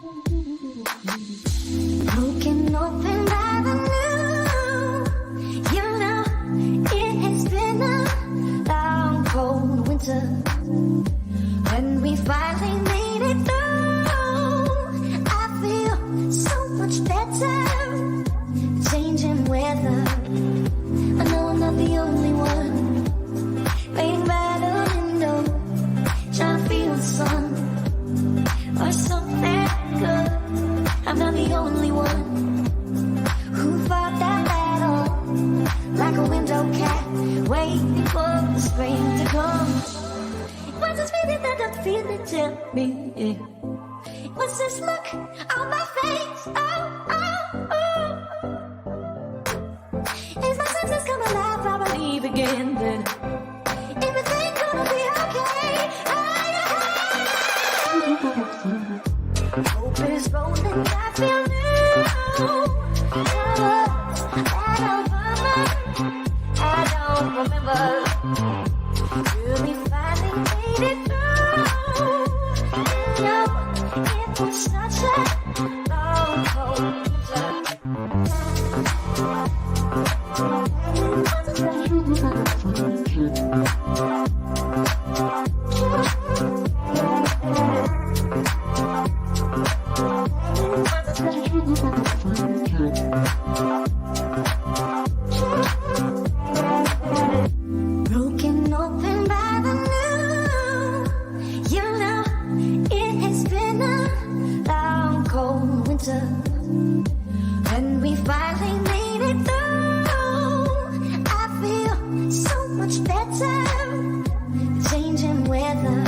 Broken open by the new. You know, it has been a long, cold winter. When we finally made it through, I feel so much better. Changing weather. I know I'm not the only one. Waiting by the window, trying to feel the sun or something good. I'm not the only one who fought that battle like a window cat, waiting for the spring to come. What's this feeling that I'm feeling? Tell me. What's this look on my face? Is my senses come alive? I believe again that everything's gonna be okay. Hope is rolling, I feel new. I don't remember. Really finally made it through. You know, it was such a long, cold broken open by the new. You know, it has been a long, cold winter. When we finally made it through, I feel so much better. Changing weather.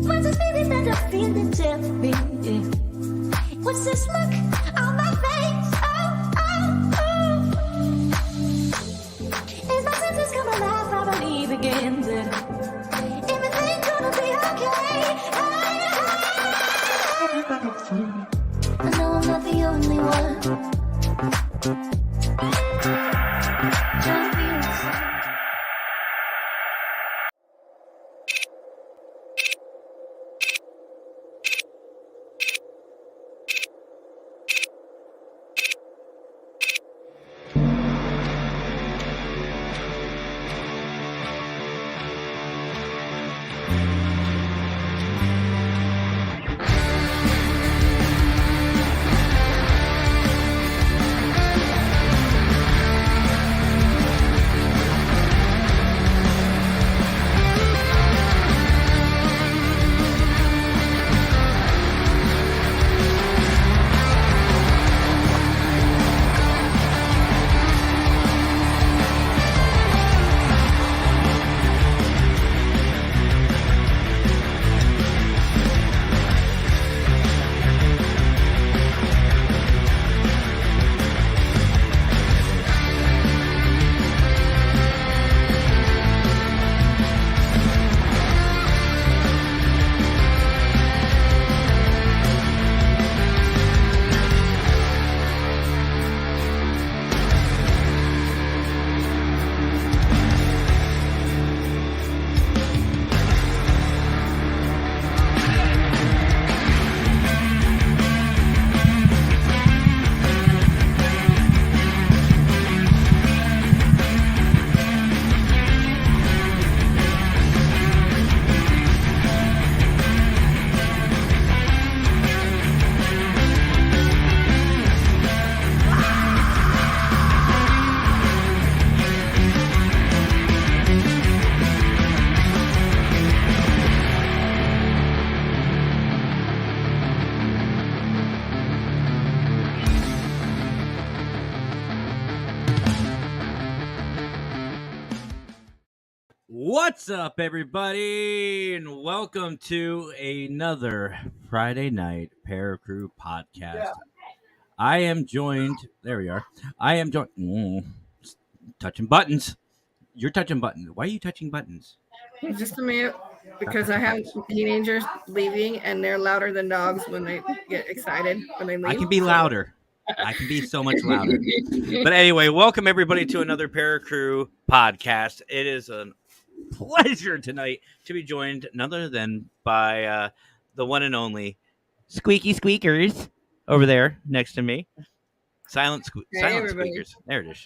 What's this feeling that I'm feeling? Tell me. What's this look on my face? Is my senses come alive? I believe again that everything's gonna be okay. I know I'm not the only one. Trying to feel the sun. What's up, everybody, and welcome to another Friday night Paracrew podcast. I am joined. There we are. I am joined. Touching buttons. You're touching buttons. Why are you touching buttons? Just a minute, because I have teenagers leaving, and they're louder than dogs when they get excited when they leave. I can be louder. I can be so much louder. But anyway, welcome everybody to another Paracrew podcast. It is an pleasure tonight to be joined none other than by the one and only squeaky squeakers over there next to me. Silent Hey, everybody. squeakers. There it is.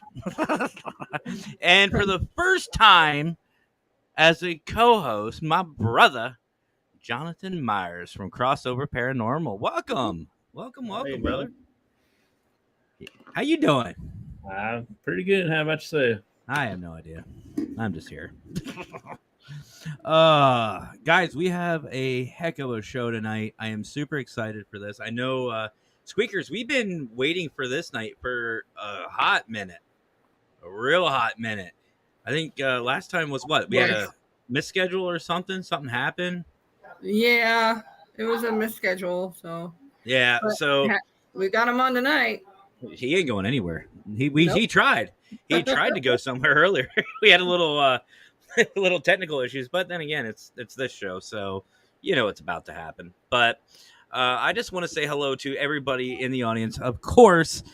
And for the first time as a co-host, my brother Jonathan Myers from Crossover Paranormal. Welcome, Hey, brother. How you doing? I'm pretty good. How about yourself? I have no idea. I'm just here. Guys, we have a heck of a show tonight. I am super excited for this. I know Squeakers, we've been waiting for this night for a hot minute. A real hot minute. I think last time was what? We had a misschedule or something? Something happened? Yeah, it was a misschedule. So Yeah, so we got him on tonight. he ain't going anywhere. He tried. He tried to go somewhere earlier. We had a little little technical issues, but then again, it's this show, so you know it's about to happen. But I just want to say hello to everybody in the audience. Of course,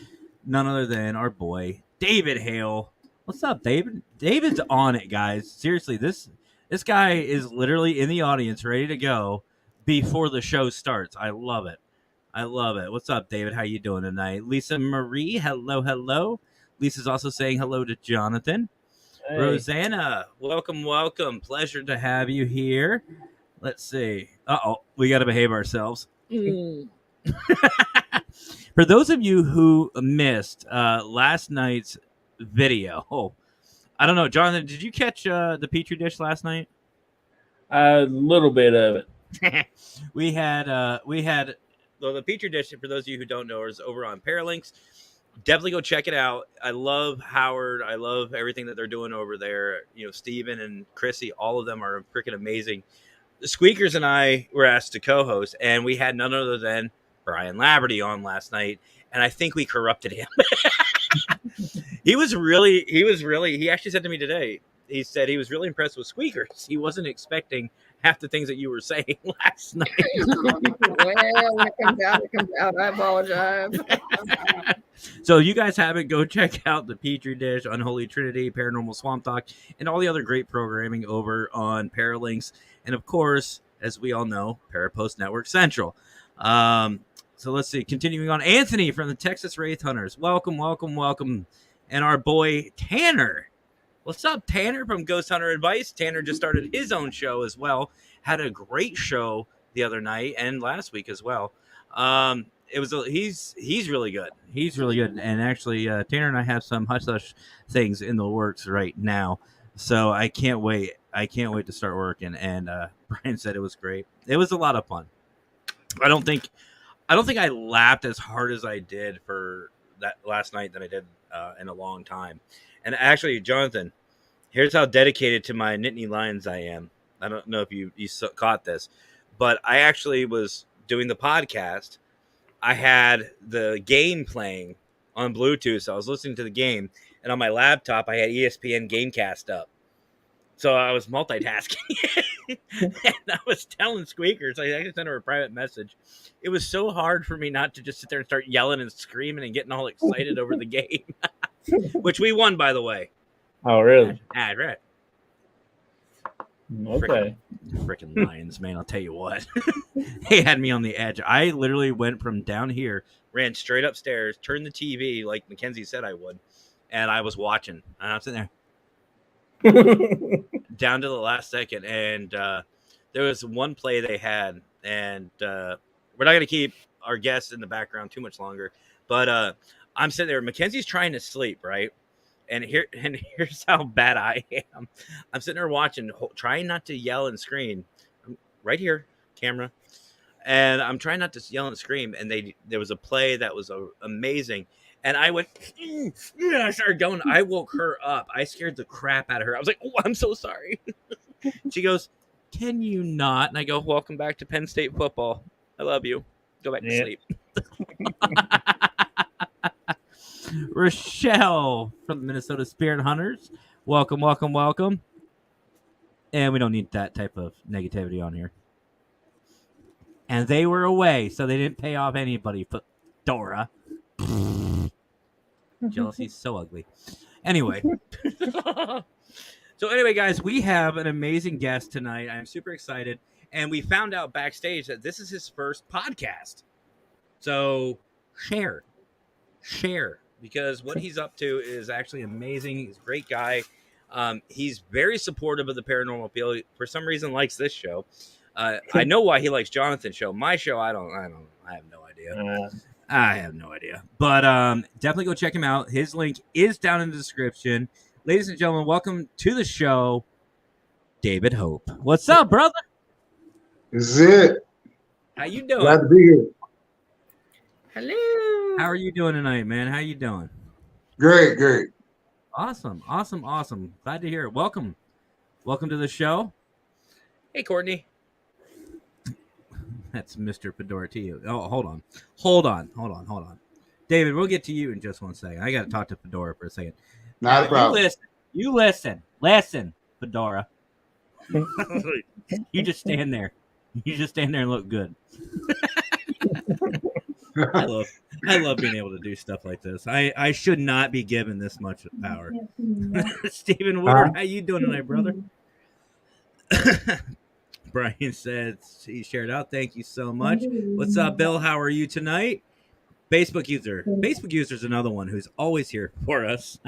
none other than our boy David Hale. What's up, David? David's on it, guys. Seriously, this guy is literally in the audience, ready to go before the show starts. I love it. I love it. What's up, David? How you doing tonight? Lisa Marie, hello. Lisa's also saying hello to Jonathan. Hey. Rosanna, welcome. Pleasure to have you here. Let's see. We got to behave ourselves. For those of you who missed last night's video, I don't know, Jonathan, did you catch the Petri dish last night? A little bit of it. we had well, the Petri dish, for those of you who don't know, is over on Paralinks. Definitely go check it out. I love Howard. I love everything that they're doing over there. You know, Steven and Chrissy, all of them are freaking amazing. The Squeakers and I were asked to co-host, and we had none other than Brian Laverty on last night, and I think we corrupted him. He actually said to me today, he said he was really impressed with Squeakers. He wasn't expecting half the things that you were saying last night. Well, when it comes out. I apologize. So you guys haven't, go check out the Petri Dish, Unholy Trinity, Paranormal Swamp Talk, and all the other great programming over on Paralinks. And of course, as we all know, Parapost Network Central. So let's see, continuing on, Anthony from the Texas Wraith Hunters. Welcome. And our boy Tanner. What's up, Tanner from Ghost Hunter Advice? Tanner just started his own show as well. Had a great show the other night and last week as well. He's really good. He's really good. And actually, Tanner and I have some hush hush things in the works right now. So I can't wait. To start working. And Brian said it was great. It was a lot of fun. I don't think I laughed as hard as I did for that last night than I did in a long time. And actually, Jonathan, here's how dedicated to my Nittany Lions I am. I don't know if you caught this, but I actually was doing the podcast. I had the game playing on Bluetooth, so I was listening to the game, and on my laptop, I had ESPN Gamecast up. So I was multitasking, and I was telling Squeakers, I actually sent her a private message. It was so hard for me not to just sit there and start yelling and screaming and getting all excited over the game, which we won, by the way. Oh, really? Right. Okay. Freaking Lions, man, I'll tell you what. They had me on the edge. I literally went from down here, ran straight upstairs, turned the TV like Mackenzie said I would, and I was watching. And I'm sitting there. Down to the last second, and there was one play they had, and we're not going to keep our guests in the background too much longer, but I'm sitting there. Mackenzie's trying to sleep, right? And here's how bad I am. I'm sitting there watching, trying not to yell and scream. I'm right here, camera, and I'm trying not to yell and scream. And there was a play that was amazing. And I went, I started going. I woke her up. I scared the crap out of her. I was like, oh, I'm so sorry. She goes, can you not? And I go, welcome back to Penn State football. I love you. Go back to sleep. Rochelle from the Minnesota Spirit Hunters. Welcome. And we don't need that type of negativity on here. And they were away, so they didn't pay off anybody. Dora. Jealousy's so ugly. Anyway. So anyway, guys, we have an amazing guest tonight. I'm super excited. And we found out backstage that this is his first podcast. So share, because what he's up to is actually amazing. He's a great guy. He's very supportive of the paranormal appeal. For some reason, likes this show. I know why he likes Jonathan's show. My show, I have no idea. I have no idea. But definitely go check him out. His link is down in the description. Ladies and gentlemen, welcome to the show, David Hope. What's up, brother? This is it. How you doing? Glad to be here. Hello. How are you doing tonight, man? How you doing? Great, great. Awesome. Glad to hear it. Welcome to the show. Hey, Courtney. That's Mr. Fedora to you. Oh, hold on. David, we'll get to you in just one second. I got to talk to Fedora for a second. Not a problem. You listen, Fedora. You just stand there. And look good. I love being able to do stuff like this. I should not be given this much power. Stephen Woodard, how you doing tonight, brother? Brian said he shared out. Thank you so much. What's up, Bill? How are you tonight? Facebook user. Facebook user is another one who's always here for us.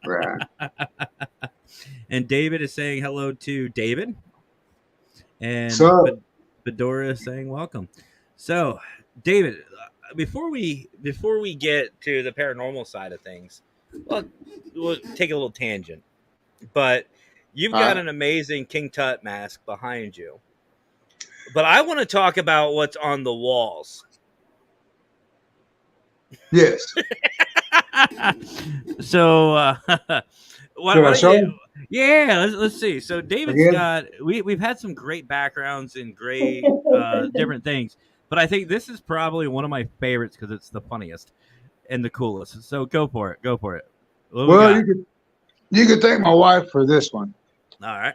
Right. And David is saying hello to David. And Fedora is saying welcome. So, David, before we get to the paranormal side of things, we'll take a little tangent. But you've got an amazing King Tut mask behind you. But I want to talk about what's on the walls. Yes. So, Should I show you? Yeah, let's see. So David's got we've had some great backgrounds and great different things, but I think this is probably one of my favorites because it's the funniest and the coolest. So go for it. Well, you could thank my wife for this one. All right.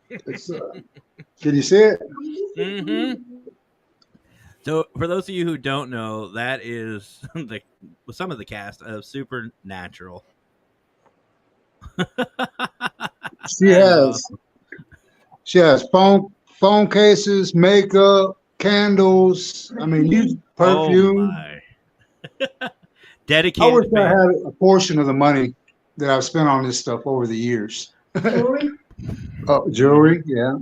Can you see it? Mm-hmm. So, for those of you who don't know, that is some of the cast of Supernatural. She has phone cases, makeup, candles. I mean, perfume. Oh my. Dedicated. I wish I had a portion of the money that I've spent on this stuff over the years. Jewelry? Jewelry, yeah.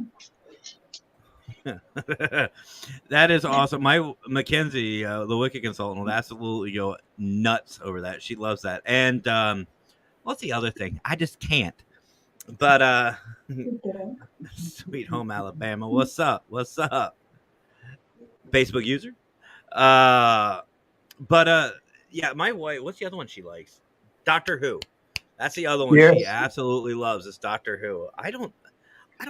That is awesome. My Mackenzie, the Wicked consultant, will absolutely go nuts over that. She loves that. And what's the other thing? I just can't. But Sweet Home Alabama. What's up? Facebook user. Yeah, my wife. What's the other one she likes? Doctor Who. That's the other one she absolutely loves. Is Doctor Who. I don't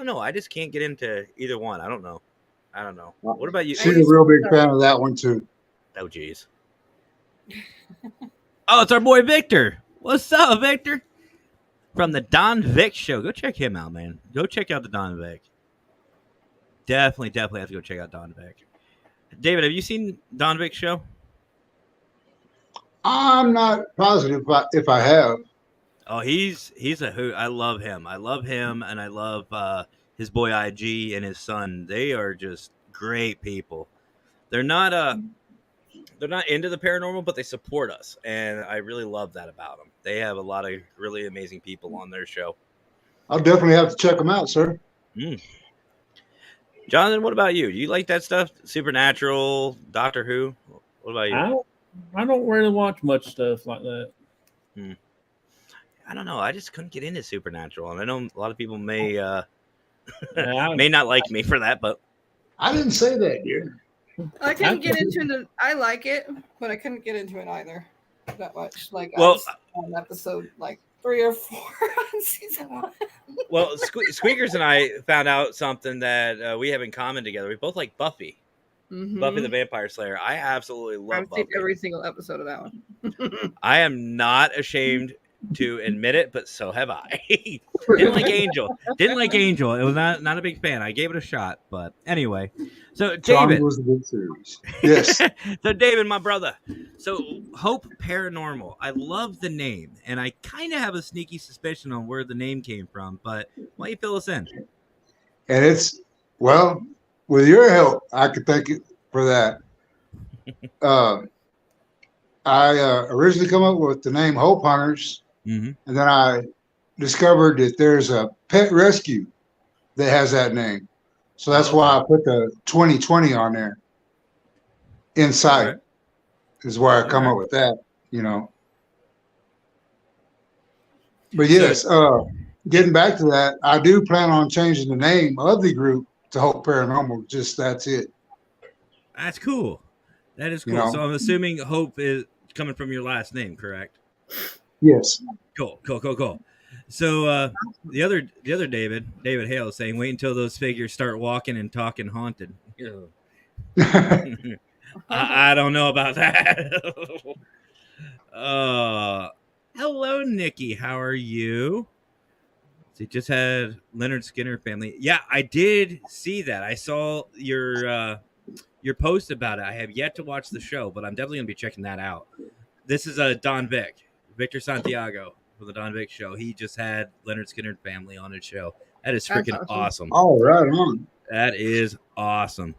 know. I just can't get into either one. I don't know. What about you? She's a real big fan of that one too. Oh, geez. Oh, it's our boy Victor. What's up, Victor? From the Don Vic Show. Go check him out, man. Go check out the Don Vic. Definitely have to go check out Don Vic. David, have you seen Don Vic Show? I'm not positive if I have. Oh, he's a hoot. I love him, and I love his boy IG and his son. They are just great people. They're not into the paranormal, but they support us, and I really love that about them. They have a lot of really amazing people on their show. I'll definitely have to check them out, sir. Jonathan, what about you? Do you like that stuff? Supernatural, Doctor Who? What about you? I don't really watch much stuff like that. I don't know. I just couldn't get into Supernatural, and I know a lot of people may may not like me for that, but I didn't say that, dear. I couldn't get into it. I like it, but I couldn't get into it either that much. Like, well, I was on episode like 3 or 4 on season 1. Well, Squeakers and I found out something that we have in common together. We both like Buffy. Mm-hmm. Buffy the Vampire Slayer. I absolutely love I've seen Buffy. every single episode of that one. I am not ashamed to admit it, but so have I. Didn't like Angel. It was not a big fan. I gave it a shot, but anyway. So Charmed David, was a good series. Yes. so David, my brother. So Hope Paranormal. I love the name, and I kind of have a sneaky suspicion on where the name came from. But why don't you fill us in? And it's, well, with your help, I could thank you for that. I originally come up with the name Hope Hunters, Mm-hmm. and then I discovered that there's a pet rescue that has that name. So that's why I put the 2020 on there. Inside Okay. is where I come up with that, you know. But yes, getting back to that, I do plan on changing the name of the group to Hope Paranormal. Just that's it. That's cool. That is cool. You know? So I'm assuming Hope is coming from your last name, correct? Yes. Cool. So the other David Hale is saying, wait until those figures start walking and talking haunted. I don't know about that. Hello, Nikki. How are you? So you just had Leonard Skinner family. Yeah, I did see that. I saw your post about it. I have yet to watch the show, but I'm definitely gonna be checking that out. This is Don Victor Santiago from the Don Vic show. He just had Leonard Skinner family on his show. That is freaking awesome. Oh, right on. That is awesome.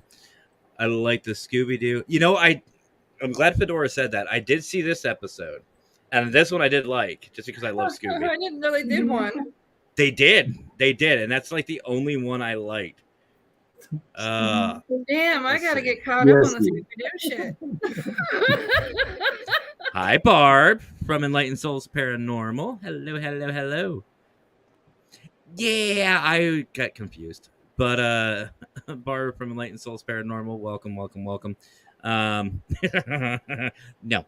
I like the Scooby-Doo. You know, I'm glad Fedora said that. I did see this episode, and this one I did like, just because I love Scooby. I didn't know they did one. They did, and that's like the only one I liked. Damn, I gotta get caught up on the Scooby-Doo shit. Hi, Barb from Enlightened Souls Paranormal. Hello. Yeah, I got confused. But Barb from Enlightened Souls Paranormal, welcome. No.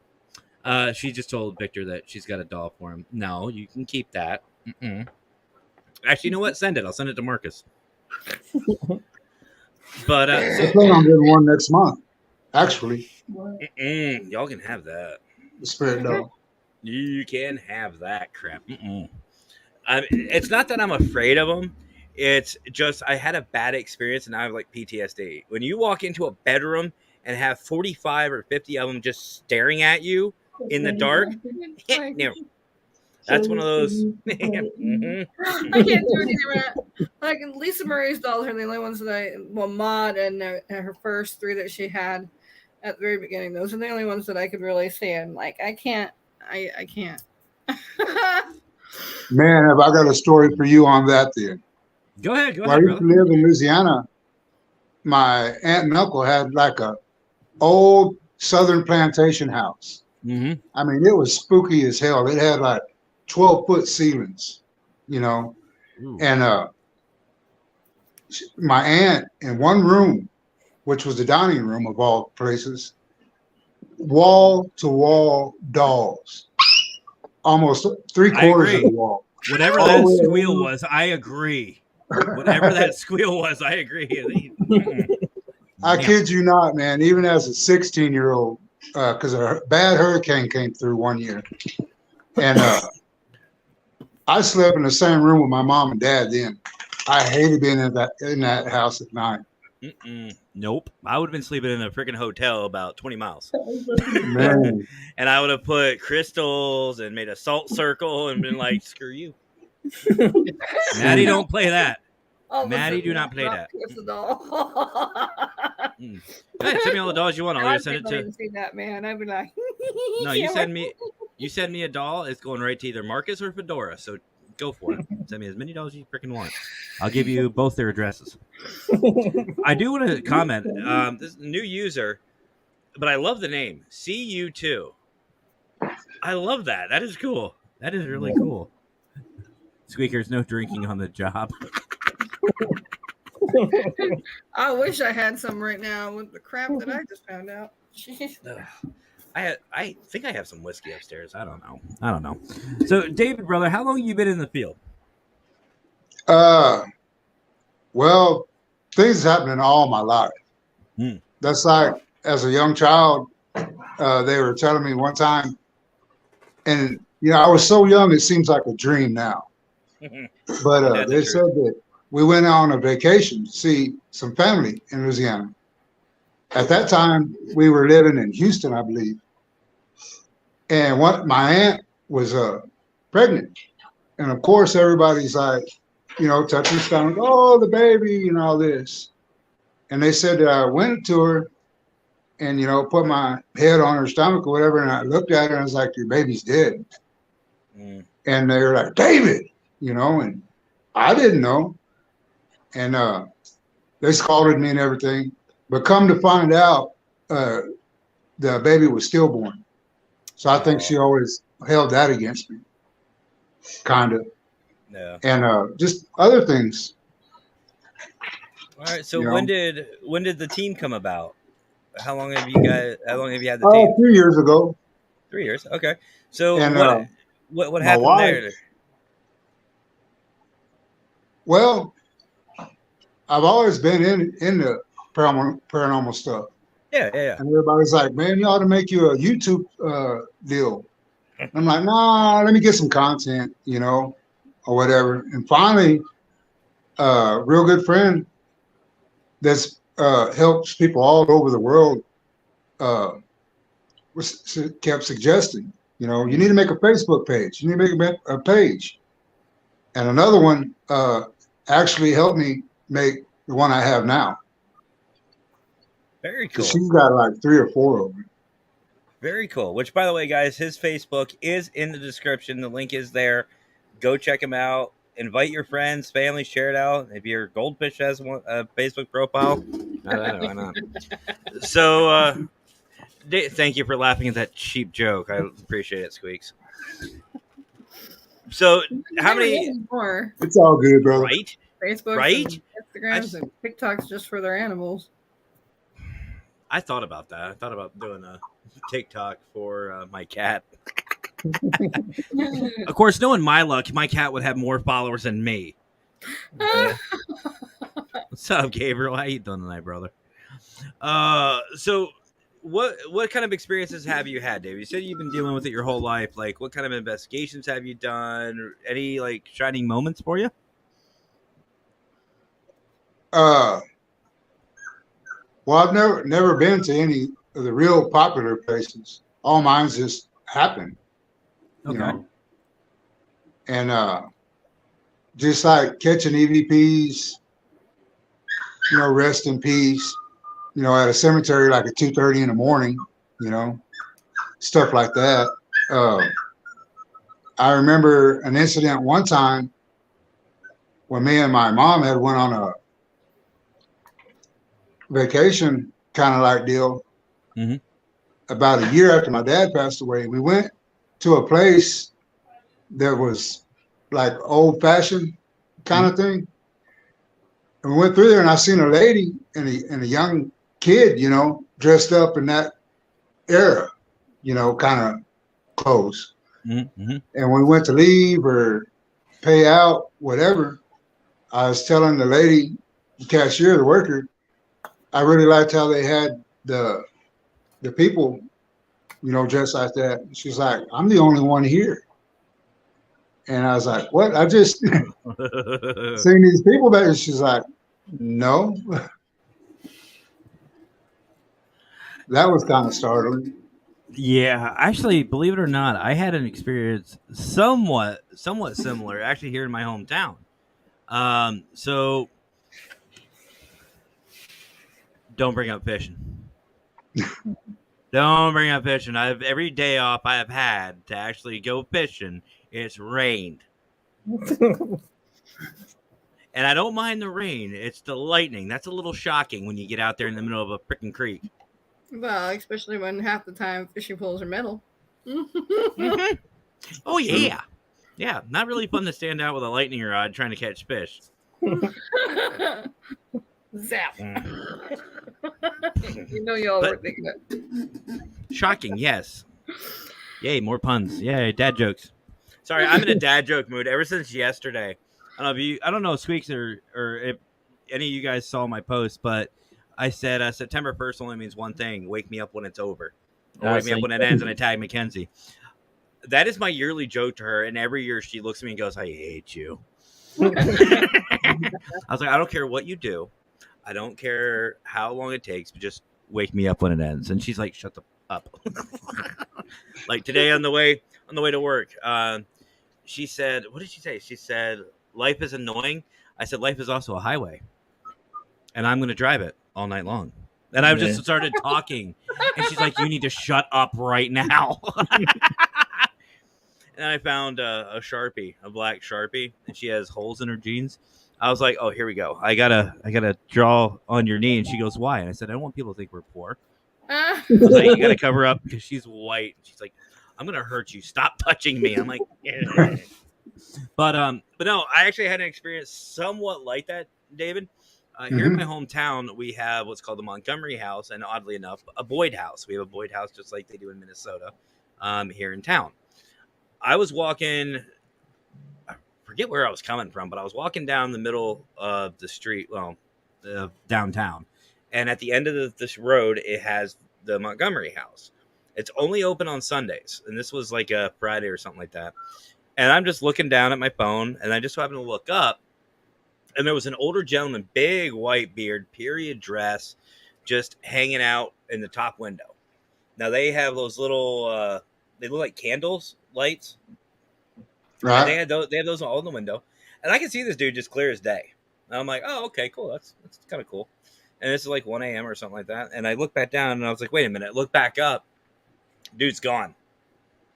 She just told Victor that she's got a doll for him. No, you can keep that. Actually, you know what? Send it. I'll send it to Marcus. But I plan on getting one next month. Actually, y'all can have that. the spirit doll. You can have that crap. It's not that I'm afraid of them. It's just I had a bad experience and I have like PTSD. When you walk into a bedroom and have 45 or 50 of them just staring at you in the dark, no. That's one of those. I can't do anything right. Like Lisa Murray's dolls are the only ones that Maud and her first three that she had at the very beginning. Those are the only ones that I could really stand. Like I can't. Man, have I got a story for you on that then. Go ahead, When I used to live in Louisiana, my aunt and uncle had like a old Southern plantation house. Mm-hmm. I mean, it was spooky as hell. It had like 12-foot ceilings, you know. Ooh. And my aunt in one room, which was the dining room of all places, wall-to-wall dolls. Almost 3/4 of the wall. Whatever that squeal was, I agree. Whatever that squeal was, I agree. I kid you not, man. Even as a 16-year-old, because a bad hurricane came through one year, and I slept in the same room with my mom and dad. Then I hated being in that house at night. Nope, I would have been sleeping in a freaking hotel about 20 miles. Man. And I would have put crystals and made a salt circle and been like, "Screw you, Maddie, don't play that." Maddie, do not play that. The doll. Go ahead, send me all the dolls you want. I'll just send it to. See that, man? I'd be like, No, you send me a doll. It's going right to either Marcus or Fedora. So go for it. Send me as many dolls as you freaking want. I'll give you both their addresses. I do want to comment. This is a new user, but I love the name. CU2. I love that. That is cool. That is really cool. Squeakers, no drinking on the job. I wish I had some right now with the crap that I just found out. I think I have some whiskey upstairs. I don't know. So, David, brother, how long have you been in the field? Well, things happening all my life. That's like as a young child, they were telling me one time, and I was so young, it seems like a dream now. But That's they the said truth. that we went on a vacation to see some family in Louisiana. At that time, we were living in Houston, I believe. And my aunt was pregnant. And of course, everybody's like, touching the stomach, oh, the baby, and all this. And they said that I went to her and, put my head on her stomach or whatever. And I looked at her and I was like, your baby's dead. Mm. And they were like, David, and I didn't know. And they scolded me and everything. But come to find out, the baby was stillborn. So I think she always held that against me, kind of. Yeah. And just other things. All right. So when did the team come about? How long have you had the team? 3 years ago. 3 years. Okay. So And what my happened wife, there? well, I've always been in the paranormal stuff. Yeah. And everybody's like, man, you ought to make you a YouTube deal. I'm like, nah, let me get some content, or whatever. And finally, a real good friend that's helps people all over the world kept suggesting, you need to make a Facebook page. You need to make a page. And another one actually helped me make the one I have now. Very cool. She's got like 3 or 4 of them. Very cool. Which, by the way, guys, his Facebook is in the description. The link is there. Go check him out. Invite your friends, family, share it out. If your goldfish has a Facebook profile, I don't know, why not? So, thank you for laughing at that cheap joke. I appreciate it, Squeaks. So, how many more? It's all good, brother. Right? Facebook, Right? and Instagrams, and TikToks just for their animals. I thought about that. I thought about doing a TikTok for my cat. Of course, knowing my luck, my cat would have more followers than me. What's up, Gabriel? How you doing tonight, brother? So what kind of experiences have you had, Dave? You said you've been dealing with it your whole life. Like, what kind of investigations have you done? Any like shining moments for you? Well, I've never been to any of the real popular places. All mine's just happened, Okay. And just like catching EVPs, rest in peace, at a cemetery like at 2:30 in the morning, stuff like that. I remember an incident one time when me and my mom had went on a vacation kind of like deal. Mm-hmm. About a year after my dad passed away. We went to a place that was like old fashioned kind of thing. And we went through there and I seen a lady and a young kid, dressed up in that era, kind of clothes. Mm-hmm. And when we went to leave or pay out, whatever, I was telling the lady, the cashier, the worker, I really liked how they had the people, dressed like that. She's like, I'm the only one here. And I was like, what? I just seen these people back. And she's like, no. That was kind of startling. Yeah, actually, believe it or not, I had an experience somewhat similar, actually, here in my hometown. So don't bring up fishing. Don't bring up fishing. Every day off I have had to actually go fishing, it's rained. And I don't mind the rain. It's the lightning. That's a little shocking when you get out there in the middle of a freaking creek. Well, especially when half the time fishing poles are metal. Mm-hmm. Oh, yeah. Yeah, not really fun to stand out with a lightning rod trying to catch fish. Zap. You all were thinking that. Shocking, yes. Yay, more puns. Yay, dad jokes. Sorry, I'm in a dad joke mood ever since yesterday. I don't know if Squeaks or if any of you guys saw my post, but I said September 1st only means one thing: wake me up when it's over, or wake me up when it ends, and I tag Mackenzie. that is my yearly joke to her, and every year she looks at me and goes, "I hate you." I was like, I don't care what you do, I don't care how long it takes, but just wake me up when it ends. And she's like, "Shut the up." Like today on the way to work, she said, "What did she say?" She said, "Life is annoying." I said, "Life is also a highway, and I'm going to drive it all night long." And I just started talking, and she's like, "You need to shut up right now." And I found a Sharpie, a black Sharpie, and she has holes in her jeans. I was like, "Oh, here we go. I gotta draw on your knee." And she goes, "Why?" And I said, "I don't want people to think we're poor." I was like, "You gotta cover up," because she's white. She's like, "I'm gonna hurt you. Stop touching me." I'm like, yeah. But no, I actually had an experience somewhat like that, David. Here in my hometown, we have what's called the Montgomery House, and oddly enough, a Boyd House. We have a Boyd House just like they do in Minnesota, here in town. I was walking, I forget where I was coming from, but I was walking down the middle of the street, downtown. And at the end of this road, it has the Montgomery House. It's only open on Sundays. And this was like a Friday or something like that. And I'm just looking down at my phone, and I just happened to look up. And there was an older gentleman, big white beard, period dress, just hanging out in the top window. Now, they have those little, they look like candles, lights. Right. And they have those all in the window. And I can see this dude just clear as day. And I'm like, "Oh, okay, cool. That's kind of cool." And this is like 1 a.m. or something like that. And I look back down, and I was like, "Wait a minute." Look back up. Dude's gone.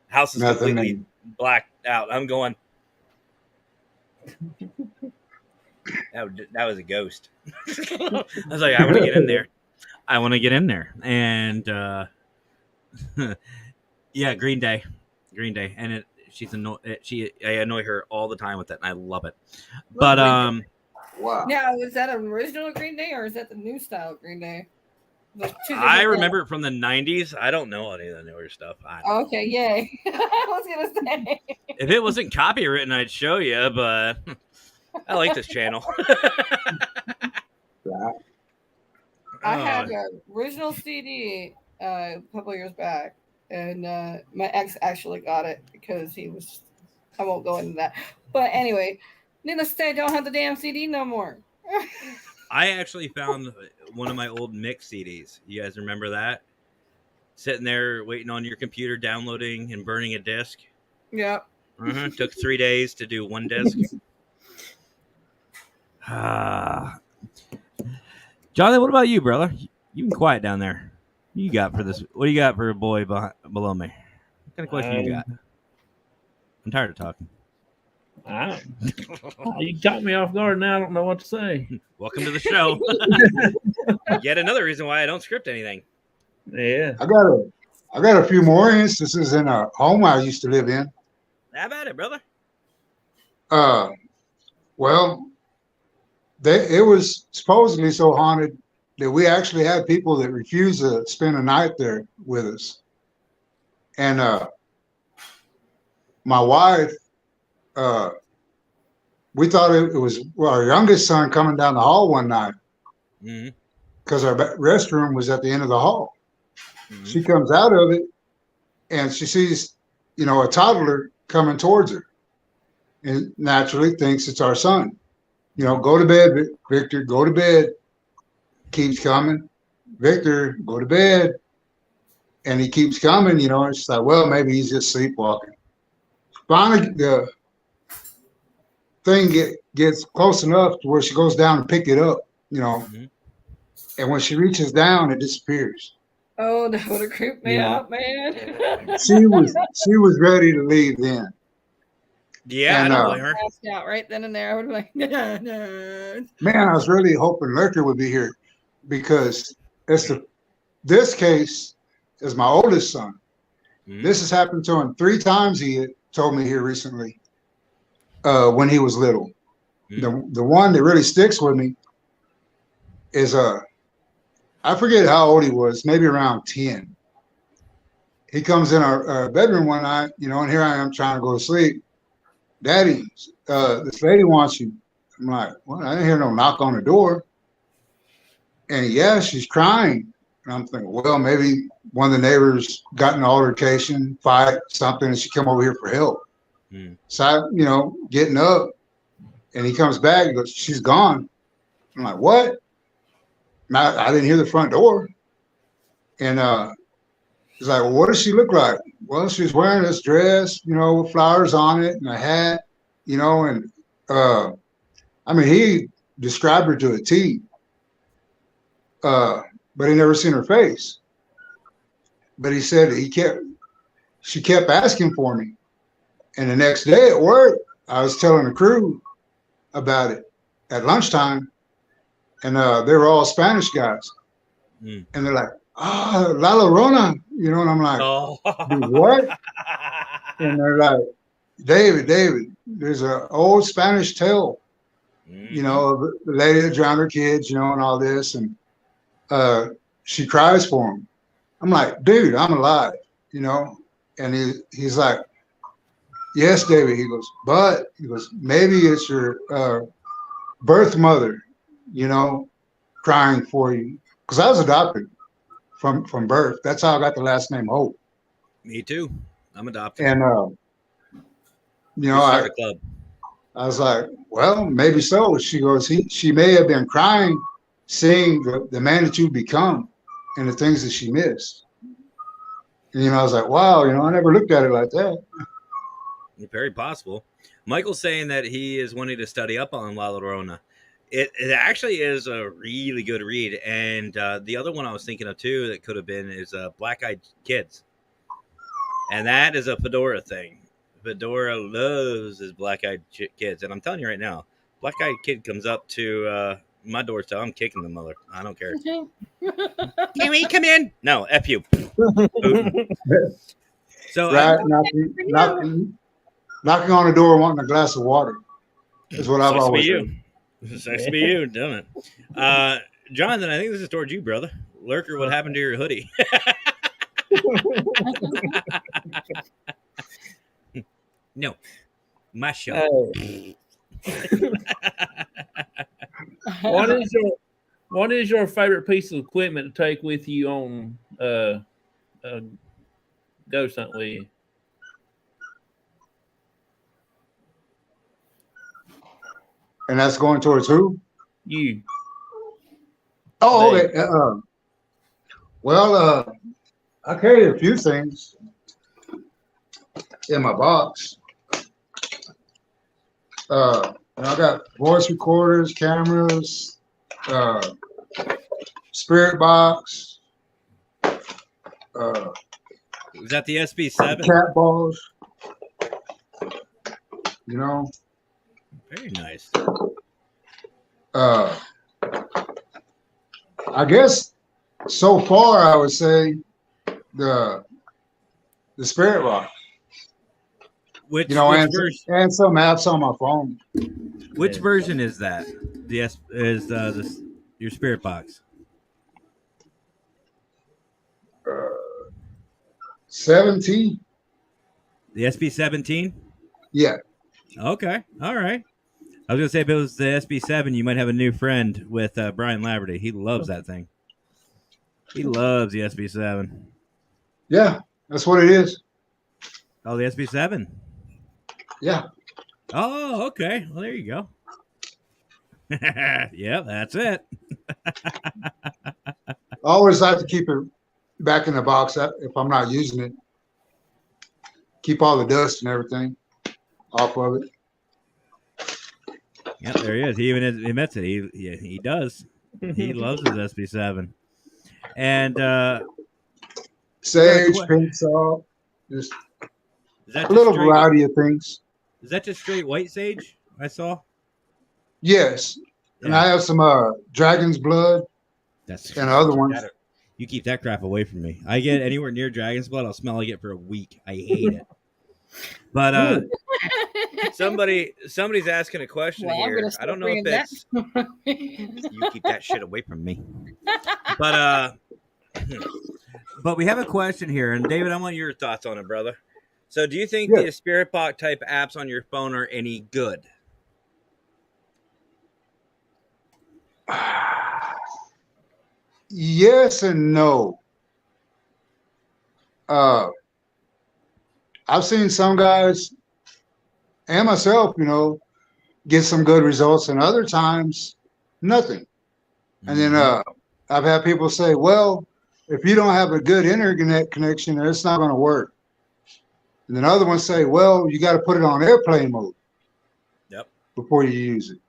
House is completely blacked out. I'm going, that was a ghost. I was like, I want to get in there. And yeah, Green Day. And I annoy her all the time with it, and I love it. But wow. Now, is that an original Green Day, or is that the new style Green Day? I remember it from the 90s. I don't know any of the newer stuff. Okay, yay. I was going to say. If it wasn't copywritten, I'd show you, but I like this channel. I had an original CD a couple of years back, and my ex actually got it because he was, I won't go into that. But anyway, needless to say, I don't have the damn CD no more. I actually found one of my old mix CDs. You guys remember that? Sitting there waiting on your computer, downloading and burning a disc. Yep. Took 3 days to do one disc. Jonathan, what about you, brother? You been quiet down there. What do you got for this? What do you got for a boy below me? What kind of question you got? I'm tired of talking. You caught me off guard now. I don't know what to say. Welcome to the show. Yet another reason why I don't script anything. Yeah. I got a few more instances in a home I used to live in. How about it, brother? Well, it was supposedly so haunted that we actually had people that refused to spend a night there with us. And my wife, we thought it was our youngest son coming down the hall one night because our restroom was at the end of the hall. She comes out of it and she sees, a toddler coming towards her, and naturally thinks it's our son. Go to bed, Victor, go to bed. Keeps coming. Victor, go to bed. And he keeps coming, it's like, well, maybe he's just sleepwalking. Finally, the thing gets close enough to where she goes down and pick it up, and when she reaches down, it disappears. Oh, that would have creeped me out, man. She was ready to leave then. Yeah, and, I don't blame her. Out right then and there. I would be like, no. Man, I was really hoping Lurker would be here because this case is my oldest son. This has happened to him 3 times. He had told me here recently when he was little. The one that really sticks with me is I forget how old he was, maybe around 10. He comes in our bedroom one night, and here I am trying to go to sleep. Daddy, this lady wants you. I'm like, well, I didn't hear no knock on the door. And yeah, she's crying. And I'm thinking, well, maybe one of the neighbors got in an altercation, fight, something, and she come over here for help. So I, getting up, and he comes back. He goes, she's gone. I'm like, what? And I didn't hear the front door. And he's like, well, what does she look like? Well, she's wearing this dress, with flowers on it and a hat, and he described her to a T, but he never seen her face. But he said she kept asking for me. And the next day at work, I was telling the crew about it at lunchtime, and they were all Spanish guys. And they're like, La Llorona, and I'm like, dude, what? And they're like, David, there's an old Spanish tale, of the lady that drowned her kids, and all this, and she cries for him. I'm like, dude, I'm alive, and he's like, yes, David. He goes, maybe it's your birth mother, crying for you. Because I was adopted from birth. That's how I got the last name Hope. Me too. I'm adopted. And I was like, well, maybe so. She goes, she may have been crying, seeing the man that you become and the things that she missed. And I was like, wow, I never looked at it like that. Very possible. Michael's saying that he is wanting to study up on La Llorona. It actually is a really good read. And the other one I was thinking of, too, that could have been is Black Eyed Kids. And that is a Fedora thing. Fedora loves his Black Eyed Kids. And I'm telling you right now, Black Eyed Kid comes up to my doorstep. I'm kicking the mother. I don't care. Can we come in? No, F you. So, right, knocking on the door wanting a glass of water is what I've always said. It's nice to be you, doesn't it? Jonathan, I think this is towards you, brother. Lurker, what happened to your hoodie? No, my show. What is your favorite piece of equipment to take with you on ghost hunt with you? And that's going towards who? You. Oh, okay. I carry a few things in my box. I got voice recorders, cameras, spirit box. Is that the SB7? Cat balls. Very nice. I guess so far I would say the spirit rock. Which and version? Some apps on my phone. Which version is that? Your spirit box? 17. The SB17? Yeah. Okay. All right. I was gonna say if it was the SB7, you might have a new friend with Brian Laverty. He loves that thing. He loves the SB7. Yeah, that's what it is. Oh, the SB7. Yeah. Oh, okay. Well, there you go. Yeah, that's it. I always like to keep it back in the box if I'm not using it. Keep all the dust and everything off of it. Yep, there he is. He even admits it. He does. He loves his SB7. And sage, pink salt, just a little variety of things. Is that just straight white sage I saw? Yes. Yeah. And I have some dragon's blood and other ones. You keep that crap away from me. I get anywhere near dragon's blood, I'll smell like it for a week. I hate it. But somebody's asking a question here. I don't know if that's you keep that shit away from me. But we have a question here, and David, I want your thoughts on it, brother. So do you think the Spirit Box type apps on your phone are any good? Yes and no. Uh, I've seen some guys and myself, get some good results, and other times nothing. And then I've had people say, "Well, if you don't have a good internet connection, it's not going to work." And then other ones say, "Well, you got to put it on airplane mode Yep. before you use it,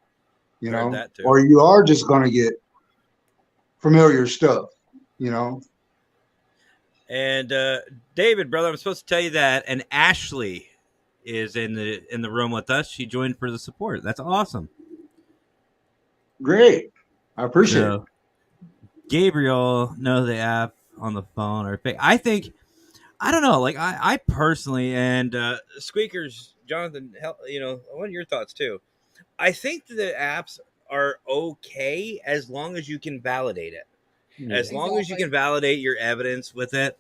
Heard that too. or you are just going to get familiar stuff, And David, brother, I'm supposed to tell you that, and Ashley is in the room with us. She joined for the support. That's awesome. Great, I appreciate it. So, Gabriel, know the app on the phone or fake. I think I don't know. Like I personally and Squeakers, Jonathan, I want your thoughts too. I think the apps are okay as long as you can validate it. As long as you can validate your evidence with it,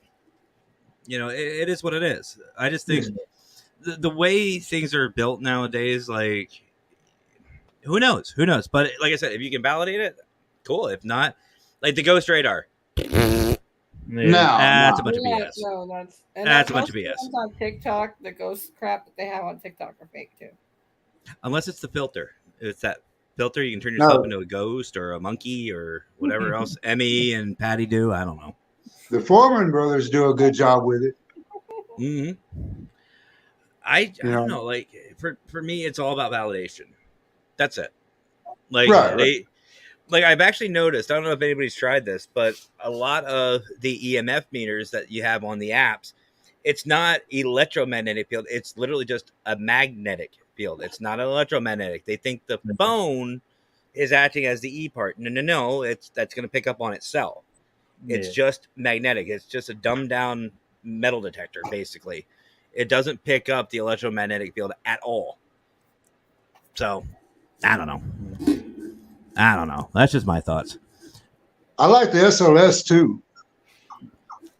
it is what it is. I just think the way things are built nowadays, like, who knows? Who knows? But like I said, if you can validate it, cool. If not, like the ghost radar, that's a bunch of BS. No, That's a bunch of BS. On TikTok, the ghost crap that they have on TikTok are fake too. Unless it's the filter. It's that filter, you can turn yourself into a ghost or a monkey or whatever else Emmy and Patty do. I don't know. The Foreman brothers do a good job with it. Mm-hmm. I don't know. Like for me, it's all about validation. That's it. Like right. Like I've actually noticed, I don't know if anybody's tried this, but a lot of the EMF meters that you have on the apps, it's not electromagnetic field. It's literally just a magnetic field. It's not electromagnetic. They think the phone is acting as the E part. No. That's going to pick up on itself. It's just magnetic. It's just a dumbed down metal detector, basically. It doesn't pick up the electromagnetic field at all. So, I don't know. That's just my thoughts. I like the SLS too.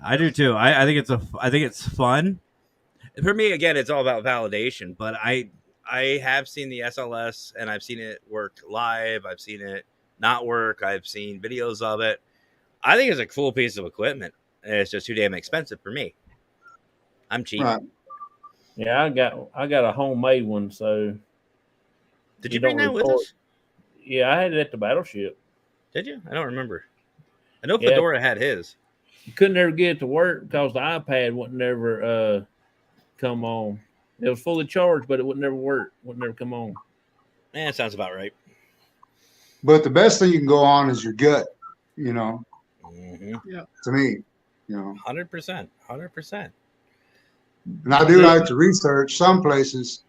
I do too. I think it's fun. For me, again, it's all about validation. But I have seen the SLS and I've seen it work live. I've seen it not work. I've seen videos of it. I think it's a cool piece of equipment. It's just too damn expensive for me. I'm cheap. Right. Yeah, I got a homemade one. So did you bring that with us? Yeah, I had it at the battleship. Did you? I don't remember. I know Fedora had his. You couldn't ever get it to work because the iPad wouldn't never come on. It was fully charged, but it would never work. Would never come on. That sounds about right. But the best thing you can go on is your gut, Mm-hmm. Yeah. To me, 100%. And I do like to research some places,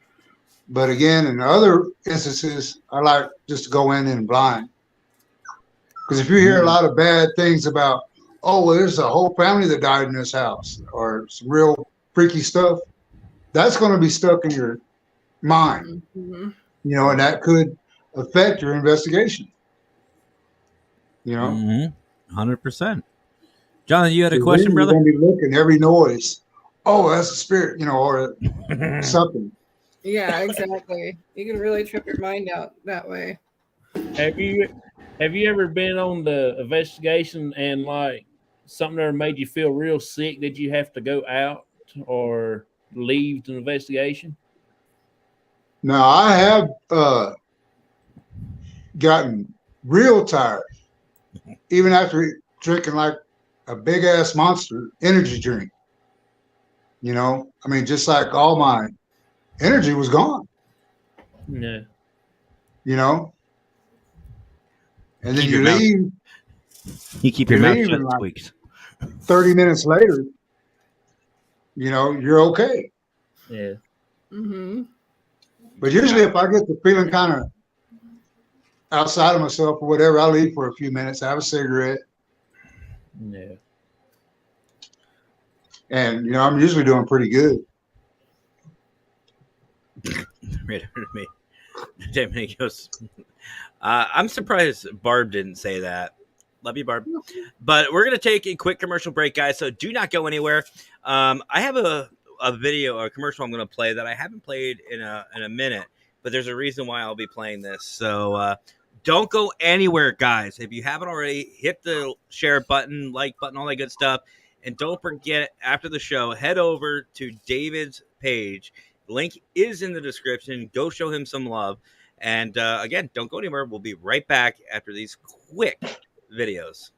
but again, in other instances, I like just to go in blind. Because if you hear a lot of bad things about, there's a whole family that died in this house, or some real freaky stuff, that's going to be stuck in your mind, and that could affect your investigation. 100%. Jonathan, you had a question, brother? You're going to be looking every noise. Oh, that's a spirit, or something. Yeah, exactly. You can really trip your mind out that way. Have you ever been on the investigation and like something ever made you feel real sick that you have to go out or leave the investigation? Now, I have gotten real tired, even after drinking like a big ass Monster energy drink. Just like all my energy was gone. Yeah. And then you leave. You keep your mouth shut, like Tweaks. 30 minutes later, you're okay. Yeah. Mm-hmm. But usually if I get the feeling kind of outside of myself or whatever, I'll leave for a few minutes, have a cigarette. Yeah. And, I'm usually doing pretty good. Right over to me. Damon goes, I'm surprised Barb didn't say that. Love you, Barb. But we're going to take a quick commercial break, guys, so do not go anywhere. I have a video, a commercial I'm going to play that I haven't played in a minute, but there's a reason why I'll be playing this. So Don't go anywhere, guys. If you haven't already, hit the share button, like button, all that good stuff. And don't forget, after the show, head over to David's page. Link is in the description. Go show him some love. And again, don't go anywhere. We'll be right back after these quick videos.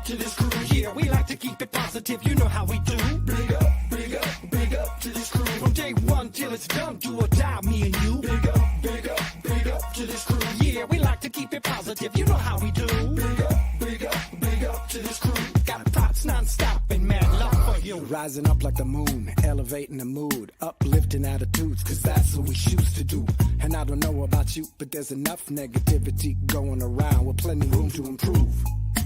to this crew here. We like to keep it positive, you know how we do. Big up, big up, big up to this crew. From day one till it's done, do or die, me and you. Big up, big up, big up to this crew. Yeah, we like to keep it positive, you know how we do. Big up, big up, big up to this crew. Got thoughts non-stop and mad love for you. Rising up like the moon, elevating the mood, uplifting attitudes, cause that's what we choose to do. And I don't know about you, but there's enough negativity going around with plenty room to improve.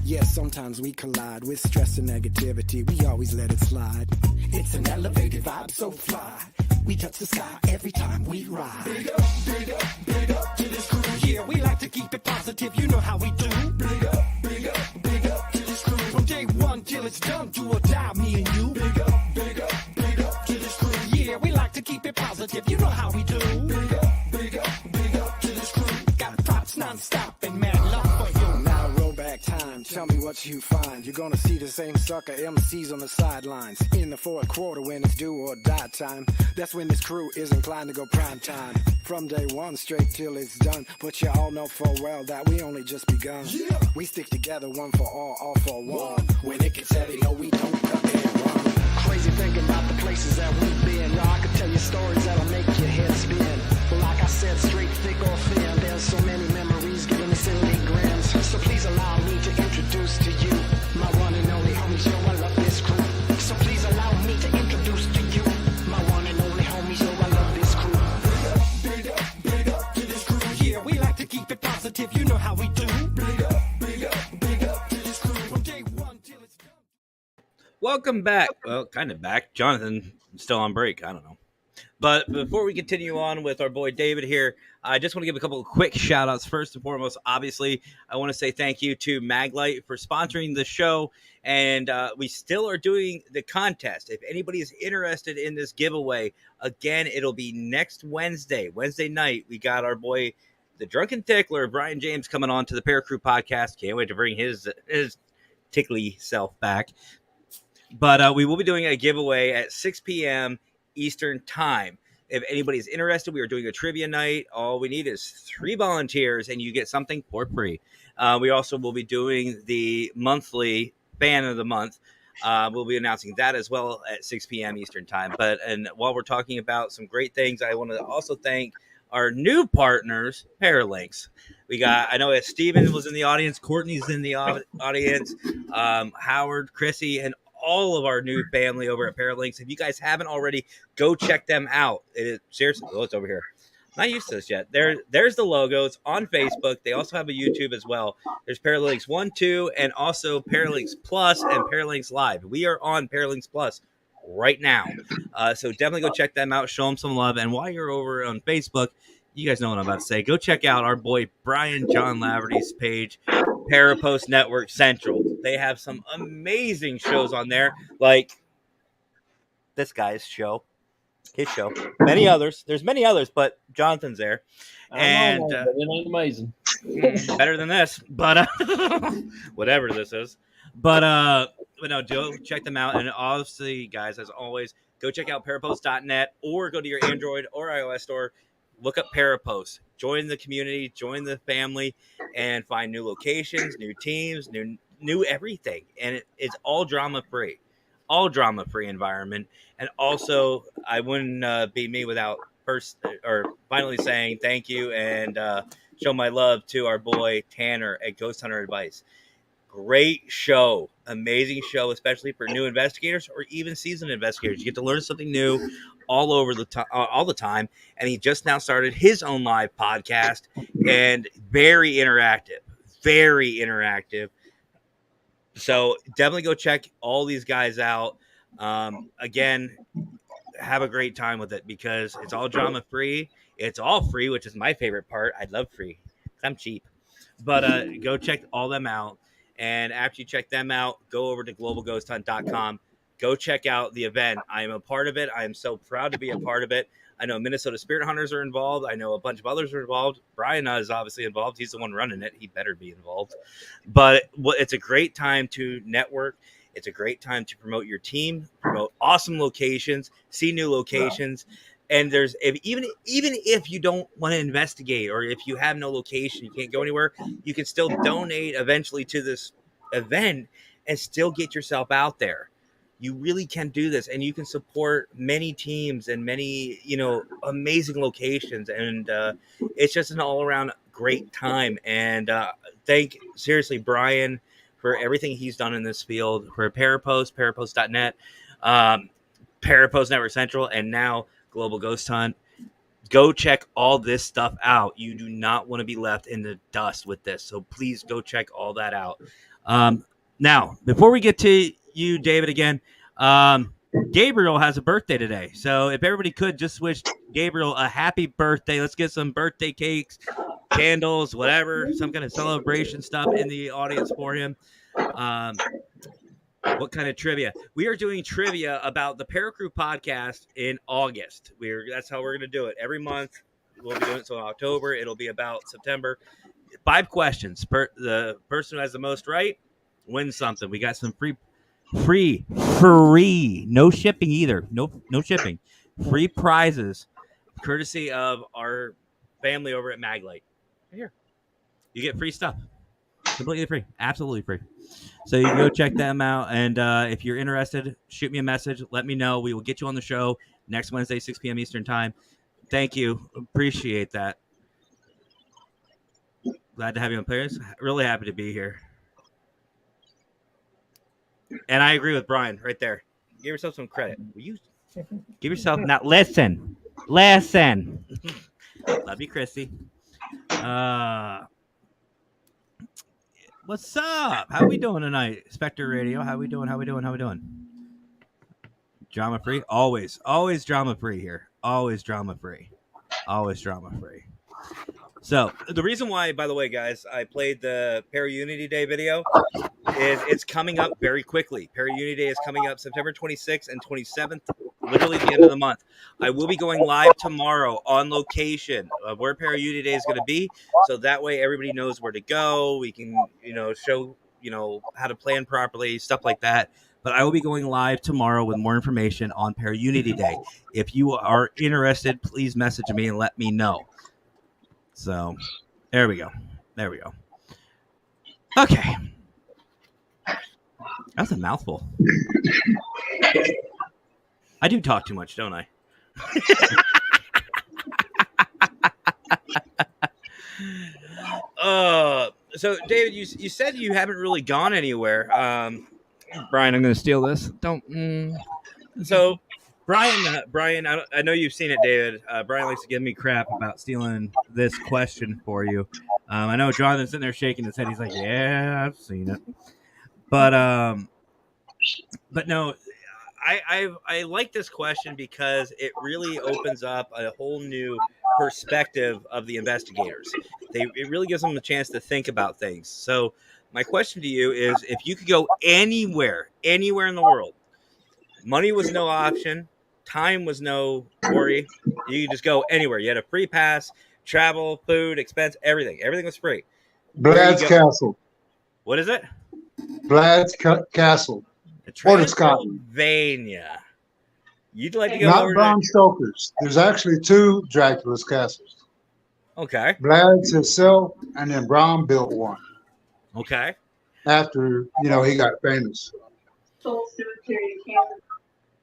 Yeah, sometimes we collide with stress and negativity. We always let it slide. It's an elevated vibe, so fly. We touch the sky every time we ride. Big up, big up, big up to this crew. Yeah, we like to keep it positive, you know how we do. Big up, big up, big up to this crew. From day one till it's done, do or die, me and you. Big up, big up, big up to this crew. Yeah, we like to keep it positive, you know how we do. Big up, big up, big up to this crew. Got props non-stop and mad love for you. Now roll back time, tell me what you find. You're gonna see the same sucker MCs on the sidelines. In the fourth quarter when it's do or die time. That's when this crew is inclined to go prime time. From day one straight till it's done. But you all know full well that we only just begun. Yeah. We stick together, one for all for one. When it gets heavy, no we don't cut and run. Crazy thinking about the places that we've been. Yo, I could tell you stories that'll make your head spin. But like I said, straight, thick or thin, there's so many memories giving me silly grins. So please allow me to introduce to you my one and only homies. Yo, I love this crew. So please allow me to introduce to you my one and only homies. Yo, I love this crew. Big up, big up to this crew. Yeah, we like to keep it positive, you know how we do. Big up, big up, big up to this crew. From day one till it's done. Welcome back. Well, kind of back. Jonathan still on break. I don't know. But before we continue on with our boy David here, I just want to give a couple of quick shout outs. First and foremost, obviously, I want to say thank you to Maglite for sponsoring the show. And we still are doing the contest. If anybody is interested in this giveaway, again, it'll be next Wednesday night. We got our boy, the Drunken Tickler, Brian James, coming on to the Paracrew podcast. Can't wait to bring his tickly self back. But we will be doing a giveaway at 6 p.m. Eastern time. If anybody's interested, we are doing a trivia night. All we need is 3 volunteers, and you get something for free. We also will be doing the monthly fan of the month. We'll be announcing that as well at 6 p.m. Eastern time. And while we're talking about some great things, I want to also thank our new partners, Paralinks. We got, I know Steven was in the audience, Courtney's in the audience, Howard, Chrissy, and all of our new family over at Paralinks. If you guys haven't already, go check them out. It is seriously, oh, it's over here. Not used to this yet. There's the logos on Facebook. They also have a YouTube as well. There's Paralinks 1, 2, and also Paralinks Plus and Paralinks Live. We are on Paralinks Plus right now. So definitely go check them out. Show them some love. And while you're over on Facebook, you guys know what I'm about to say. Go check out our boy Brian John Laverty's page, Parapost Network Central. They have some amazing shows on there, like this guy's show. His show, many others. There's many others, but Jonathan's there, and but it ain't amazing. better than this. But whatever this is, but no, Joe, check them out. And obviously, guys, as always, go check out parapost.net or go to your Android or iOS store. Look up Parapost. Join the community, join the family, and find new locations, new teams, new everything. And it's all drama free. All drama free environment. And also, I wouldn't be me without finally saying thank you and show my love to our boy Tanner at Ghost Hunter Advice. Great show, amazing show, especially for new investigators or even seasoned investigators. You get to learn something new all the time. And he just now started his own live podcast, and very interactive. So definitely go check all these guys out. Again, have a great time with it because it's all drama free. It's all free, which is my favorite part. I love free. I'm cheap. But go check all them out. And after you check them out, go over to globalghosthunt.com. Go check out the event. I am a part of it. I am so proud to be a part of it. I know Minnesota Spirit Hunters are involved. I know a bunch of others are involved. Brian is obviously involved. He's the one running it. He better be involved. But it's a great time to network. It's a great time to promote your team, promote awesome locations, see new locations. And even if you don't want to investigate, or if you have no location, you can't go anywhere, you can still donate eventually to this event and still get yourself out there. You really can do this, and you can support many teams and many, amazing locations. And it's just an all-around great time. And thank seriously Brian for everything he's done in this field for parapost.net, Parapost Network Central, and now Global Ghost Hunt. Go check all this stuff out. You do not want to be left in the dust with this. So please go check all that out. Now, before we get to you, David, again, Gabriel has a birthday today. So if everybody could just wish Gabriel a happy birthday. Let's get some birthday cakes, candles, whatever, some kind of celebration stuff in the audience for him. What kind of trivia? We are doing trivia about the Paracrew podcast in August. That's how we're going to do it. Every month, we'll be doing it. So in October, it'll be about September. 5 questions. The person who has the most right wins something. We got some free, no shipping either. No shipping. Free prizes, courtesy of our family over at Maglite. Right here. You get free stuff. Completely free. Absolutely free. So you can go check them out. And if you're interested, shoot me a message. Let me know. We will get you on the show next Wednesday, 6 p.m. Eastern time. Thank you. Appreciate that. Glad to have you on, players. Really happy to be here. And I agree with Brian right there. Give yourself some credit. Will you give yourself now? Listen. Love you, Christy. What's up? How we doing tonight? Spectre Radio. How we doing? Drama free? Always drama free here. Always drama free. So the reason why, by the way, guys, I played the Para Unity Day video is it's coming up very quickly. Para Unity Day is coming up September 26th and 27th, literally the end of the month. I will be going live tomorrow on location of where Para Unity Day is going to be, so that way everybody knows where to go. We can, show, how to plan properly, stuff like that. But I will be going live tomorrow with more information on Para Unity Day. If you are interested, please message me and let me know. So, there we go. Okay. That's a mouthful. I do talk too much, don't I? So, David, you said you haven't really gone anywhere. Brian, I'm going to steal this. Don't. So, Brian, I know you've seen it, David. Brian likes to give me crap about stealing this question for you. I know Jonathan's sitting there shaking his head. He's like, "Yeah, I've seen it," but no, I like this question because it really opens up a whole new perspective of the investigators. It really gives them a chance to think about things. So my question to you is, if you could go anywhere in the world, money was no option, time was no worry, you could just go anywhere. You had a free pass, travel, food, expense, everything was free. Blad's Castle. What is it? Blad's Castle. Port of Scotland. Transylvania. You'd like to go Not over Bram Stoker's. There's actually 2 Dracula's castles. Okay. Blad's himself, and then Bram built one. Okay. After, he got famous. Soul Cemetery in Kansas.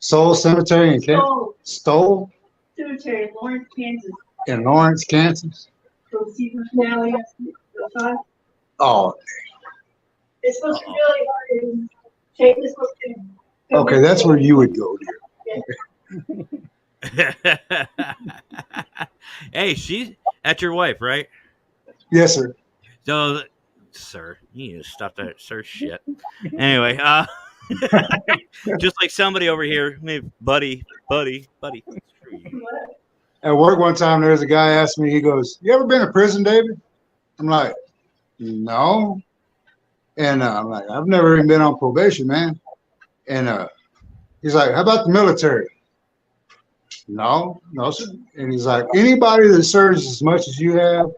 Soul Cemetery in Kansas? Stoll? Cemetery in Lawrence, Kansas. In Lawrence, Kansas? Go season finale. Oh. It's supposed to be really hard. Take this one. Okay, that's where you would go, dear. Hey, that's your wife, right? Yes, sir. So, sir, you need to stop that sir shit. Anyway, just like somebody over here, maybe buddy. At work one time, there was a guy asked me, he goes, "You ever been to prison, David?" I'm like, "No." And I'm like, "I've never even been on probation, man." And he's like, "How about the military?" No, sir. And he's like, "Anybody that serves as much as you have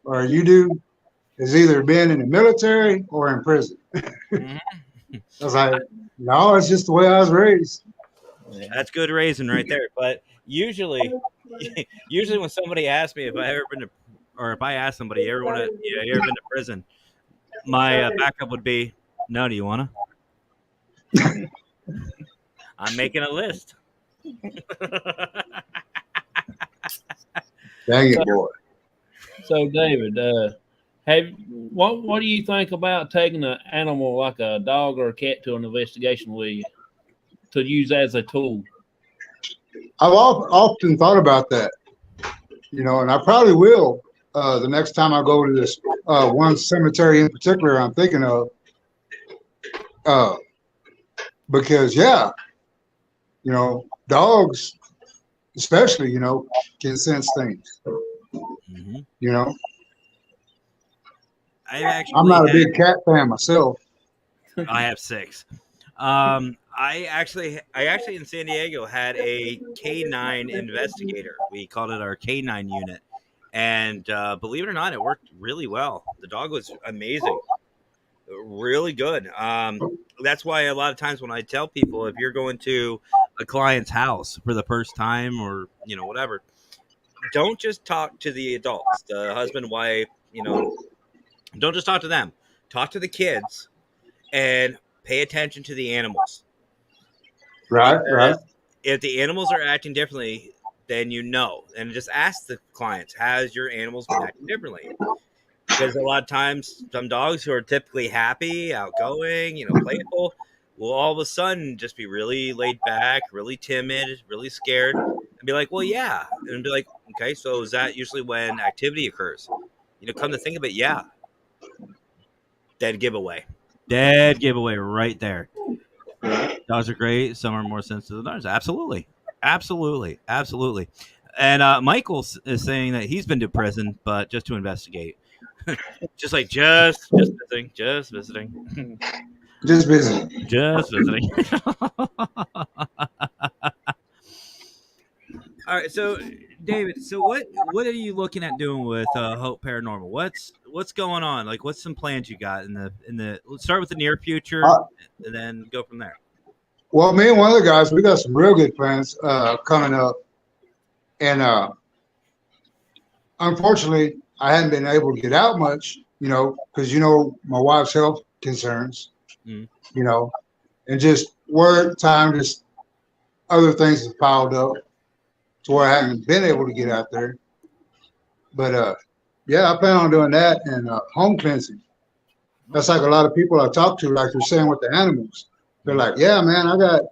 or you do has either been in the military or in prison." Mm-hmm. I was like, "No, it's just the way I was raised." That's good raising right there. But usually when somebody asks me if I ever been to, or if I ask somebody, you ever been to prison? My backup would be, no. Do you want to? I'm making a list. Dang it, boy. So, David, what do you think about taking an animal like a dog or a cat to an investigation with you to use as a tool? I've often thought about that, and I probably will the next time I go to this one cemetery in particular I'm thinking of, because dogs especially, can sense things. Mm-hmm. I'm not a big cat fan myself. I have 6. I actually in San Diego had a K9 investigator. We called it our K9 unit, and believe it or not, it worked really well. The dog was amazing, really good. That's why a lot of times when I tell people, if you're going to a client's house for the first time, or whatever, don't just talk to the adults, the husband, wife. Don't just talk to them. Talk to the kids, and pay attention to the animals. Right. If the animals are acting differently, then and just ask the clients, has your animals been acting differently? Because a lot of times, some dogs who are typically happy, outgoing, playful, will all of a sudden just be really laid back, really timid, really scared, and be like, "Well, yeah," and be like, "Okay, so is that usually when activity occurs?" Come to think of it, yeah. Dead giveaway right there. Dogs are great. Some are more sensitive than others. Absolutely. And Michael is saying that he's been to prison, but just to investigate. just visiting. Just visiting. All right, so David, what are you looking at doing with Hope Paranormal? What's going on? Like, what's some plans you got in the? Let's start with the near future, and then go from there. Well, me and one of the guys, we got some real good plans coming up, and unfortunately, I hadn't been able to get out much, because my wife's health concerns, and just work time, just other things have piled up to where I haven't been able to get out there. But I plan on doing that and home cleansing. That's like a lot of people I talk to, like they're saying with the animals. They're like, "Yeah, man, I got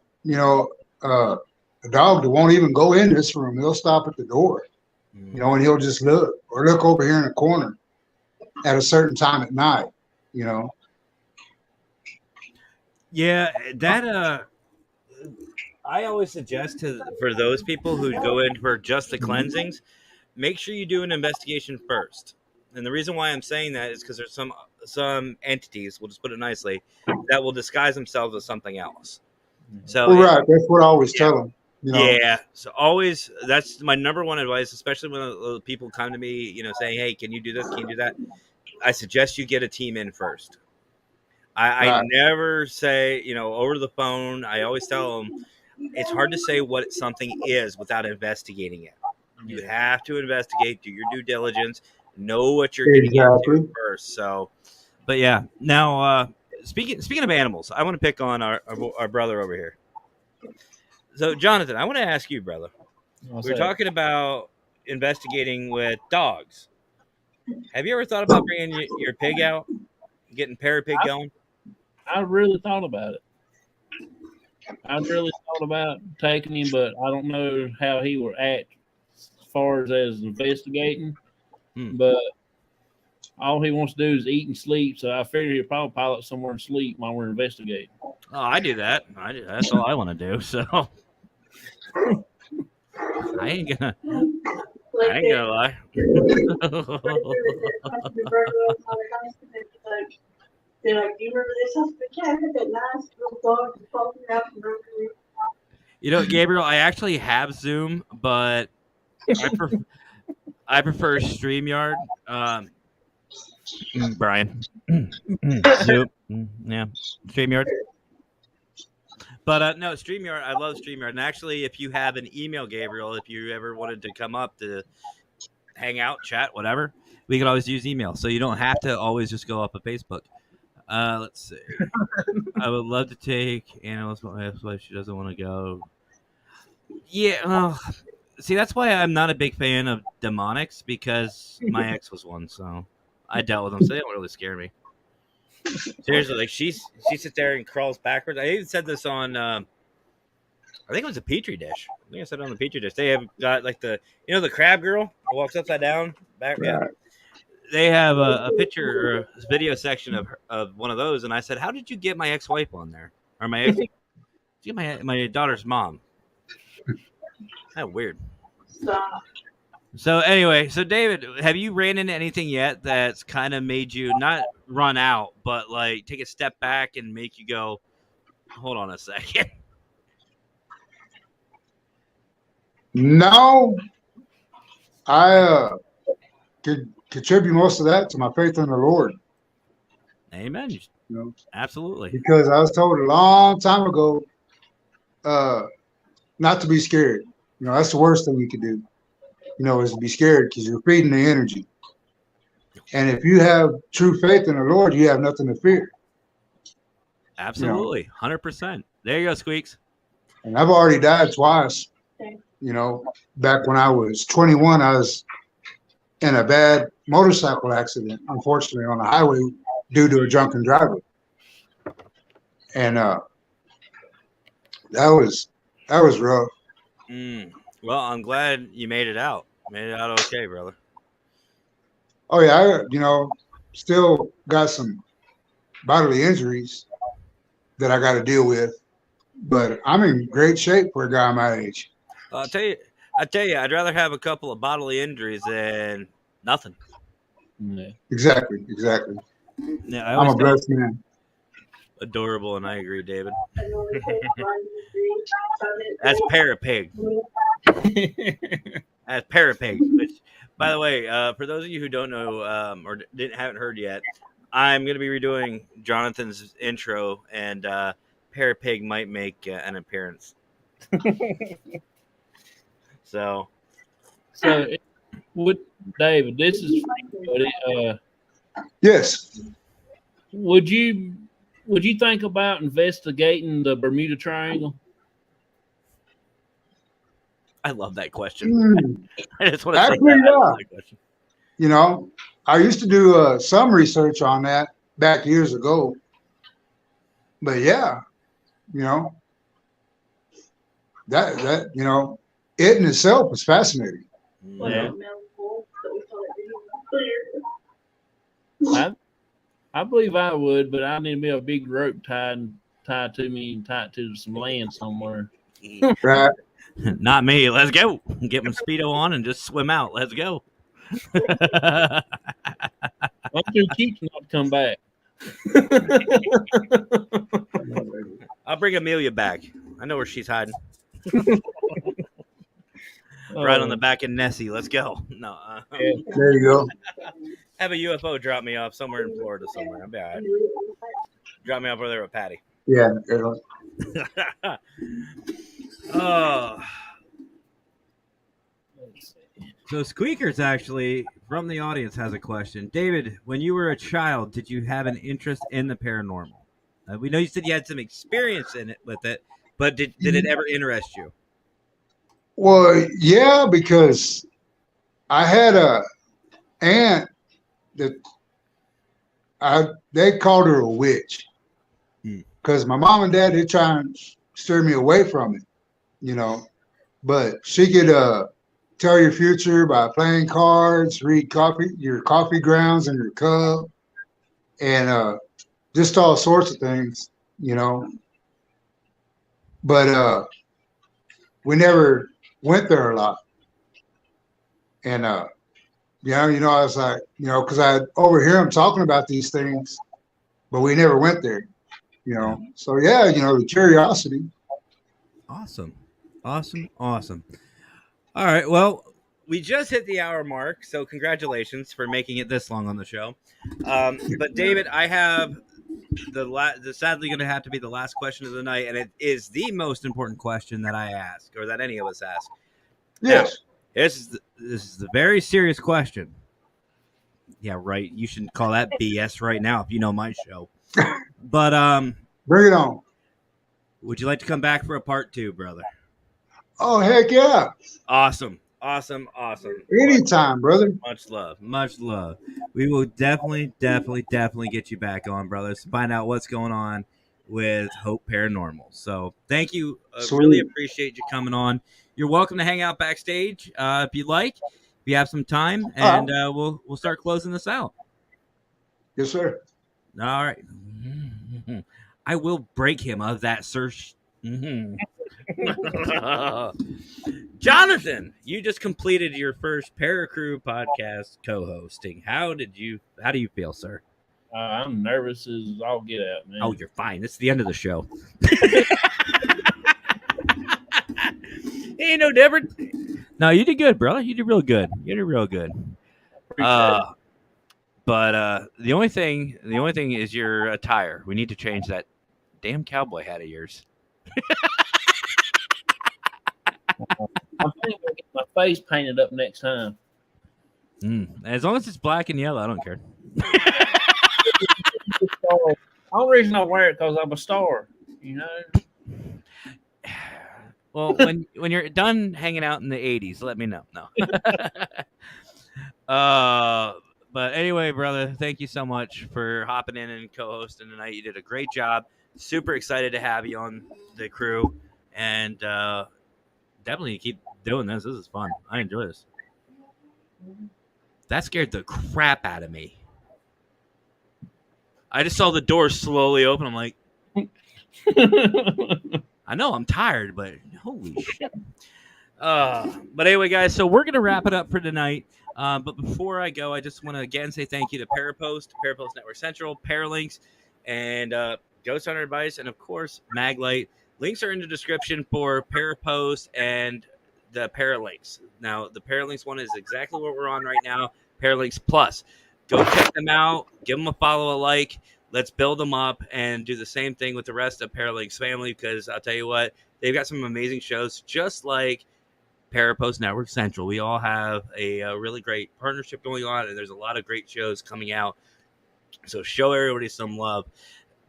a dog that won't even go in this room. He'll stop at the door, you know, and he'll just look or look over here in the corner at a certain time at night, you know. Yeah, that I always suggest for those people who go in for just the cleansings, make sure you do an investigation first. And the reason why I'm saying that is because there's some entities, we'll just put it nicely, that will disguise themselves as something else. So Well, right, that's what I always tell them. You know? Yeah, so always, that's my number one advice, especially when people come to me, you know, saying, "Hey, can you do this? Can you do that?" I suggest you get a team in first. I Right. never say, you know, over the phone. I always tell them it's hard to say what something is without investigating it. You have to investigate, do your due diligence, know what you're getting into first. So, but yeah, now speaking of animals, I want to pick on our brother over here. So, Jonathan, I want to ask you, brother. We're talking about investigating with dogs. Have you ever thought about bringing your pig out, getting Parapig going? I really thought about it. I really thought about taking him, but I don't know how he would act as far as investigating. But all he wants to do is eat and sleep, so I figure he'll probably pilot somewhere and sleep while we're investigating. Oh, I do that. That's all I want to do. So I ain't gonna lie. They're like, do you remember this husband cat? That nice little dog that's poking out from over there? You know, Gabriel, I actually have Zoom, but I prefer StreamYard. Brian. Zoom. Yeah. StreamYard. But no, StreamYard, I love StreamYard. And actually, if you have an email, Gabriel, if you ever wanted to come up to hang out, chat, whatever, we could always use email. So you don't have to always just go up a Facebook. Let's see. I would love to take animals, but my ex-wife, she doesn't want to go. Yeah, see, that's why I'm not a big fan of demonics, because my ex was one, so I dealt with them, so they don't really scare me. Seriously, like she sits there and crawls backwards. I even said this on, I think it was a Petri dish. I think I said it on the Petri dish. They have got like the crab girl who walks upside down back. Yeah. They have a picture or a video section of one of those, and I said, "How did you get my ex-wife on there, or my ex? Get my daughter's mom?" Kind of weird. Stop. So anyway, so David, have you ran into anything yet that's kind of made you not run out, but like take a step back and make you go, "Hold on a second"? No, I could contribute most of that to my faith in the Lord. Amen. You know, absolutely. Because I was told a long time ago, not to be scared. You know, that's the worst thing you could do. You know, is to be scared, because you're feeding the energy. And if you have true faith in the Lord, you have nothing to fear. Absolutely, 100%. There you go, Squeaks. And I've already died twice. You know, back when I was 21, I was in a bad motorcycle accident, unfortunately, on the highway due to a drunken driver. And that was rough. Well, I'm glad you made it out. Made it out okay, brother. Oh yeah, still got some bodily injuries that I got to deal with, but I'm in great shape for a guy my age. I tell you, I'd rather have a couple of bodily injuries than nothing. Yeah. Exactly. Yeah, I'm a blessed man. Adorable, and I agree, David. That's Parapig. That's Parapig. Which, by the way, for those of you who don't know or haven't heard yet, I'm going to be redoing Jonathan's intro, and Parapig might make an appearance. So, would David? This is yes. Would you think about investigating the Bermuda Triangle? I love that question. I just want to say Actually, that. I love that question. You know, I used to do some research on that back years ago. But yeah, that it in itself is fascinating. Yeah. I believe I would, but I need to be a big rope tied to me and tied to some land somewhere. Right. Not me. Let's go. Get my Speedo on and just swim out. Let's go. I'm too cheap not to come back. I'll bring Amelia back. I know where she's hiding. Right on the back of Nessie. Let's go. No. There you go. Have a UFO drop me off somewhere in Florida somewhere. I'll be all right. Drop me off over there with Patty. Yeah. Oh. So Squeakers actually from the audience has a question. David, when you were a child, did you have an interest in the paranormal? We know you said you had some experience in it with it, but did it ever interest you? Well, yeah, because I had a aunt that they called her a witch because my mom and dad, they try and steer me away from it, but she could tell your future by playing cards, read your coffee grounds and your cup, and just all sorts of things. But we never went there a lot. And I was like, because I overhear them talking about these things, but we never went there. So yeah, the curiosity. Awesome. All right, well, we just hit the hour mark, so congratulations for making it this long on the show. But David, I have the sadly going to have to be the last question of the night, and it is the most important question that I ask, or that any of us ask. Yes. Now, this is a very serious question. Yeah, right. You shouldn't call that BS right now if you know my show. But bring it on. Would you like to come back for a part 2, brother? Oh, heck yeah. Awesome. Anytime, brother. Much love. We will definitely get you back on, brothers, to find out what's going on with Hope Paranormal. So thank you. Really appreciate you coming on. You're welcome to hang out backstage if you'd like, if you have some time, and we'll start closing this out. Yes, sir. All right. I will break him of that search. Jonathan, you just completed your first Paracrew podcast co-hosting. How do you feel, sir? I'm nervous as all get out, man. Oh, you're fine. It's the end of the show. Ain't no different. No, you did good, bro. You did real good. But the only thing is your attire. We need to change that damn cowboy hat of yours. I'm thinking I'll get my face painted up next time. As long as it's black and yellow, I don't care. The only reason I wear it because I'm a star, Well, when you're done hanging out in the 80s, let me know. No. But anyway, brother, thank you so much for hopping in and co-hosting tonight. You did a great job. Super excited to have you on the crew, and definitely keep doing this. This is fun. I enjoy this. That scared the crap out of me. I just saw the door slowly open. I'm like, I know I'm tired, but holy shit. But anyway, guys, so we're going to wrap it up for tonight. But before I go, I just want to again say thank you to Parapost Network Central, Paralinks, and Ghost Hunter Advice, and of course, Maglite. Links are in the description for Parapost and the Paralinks. Now, the Paralinks one is exactly what we're on right now, Paralinks Plus. Go check them out. Give them a follow, a like. Let's build them up and do the same thing with the rest of Paralinks family, because I'll tell you what, they've got some amazing shows, just like Parapost Network Central. We all have a really great partnership going on, and there's a lot of great shows coming out. So show everybody some love.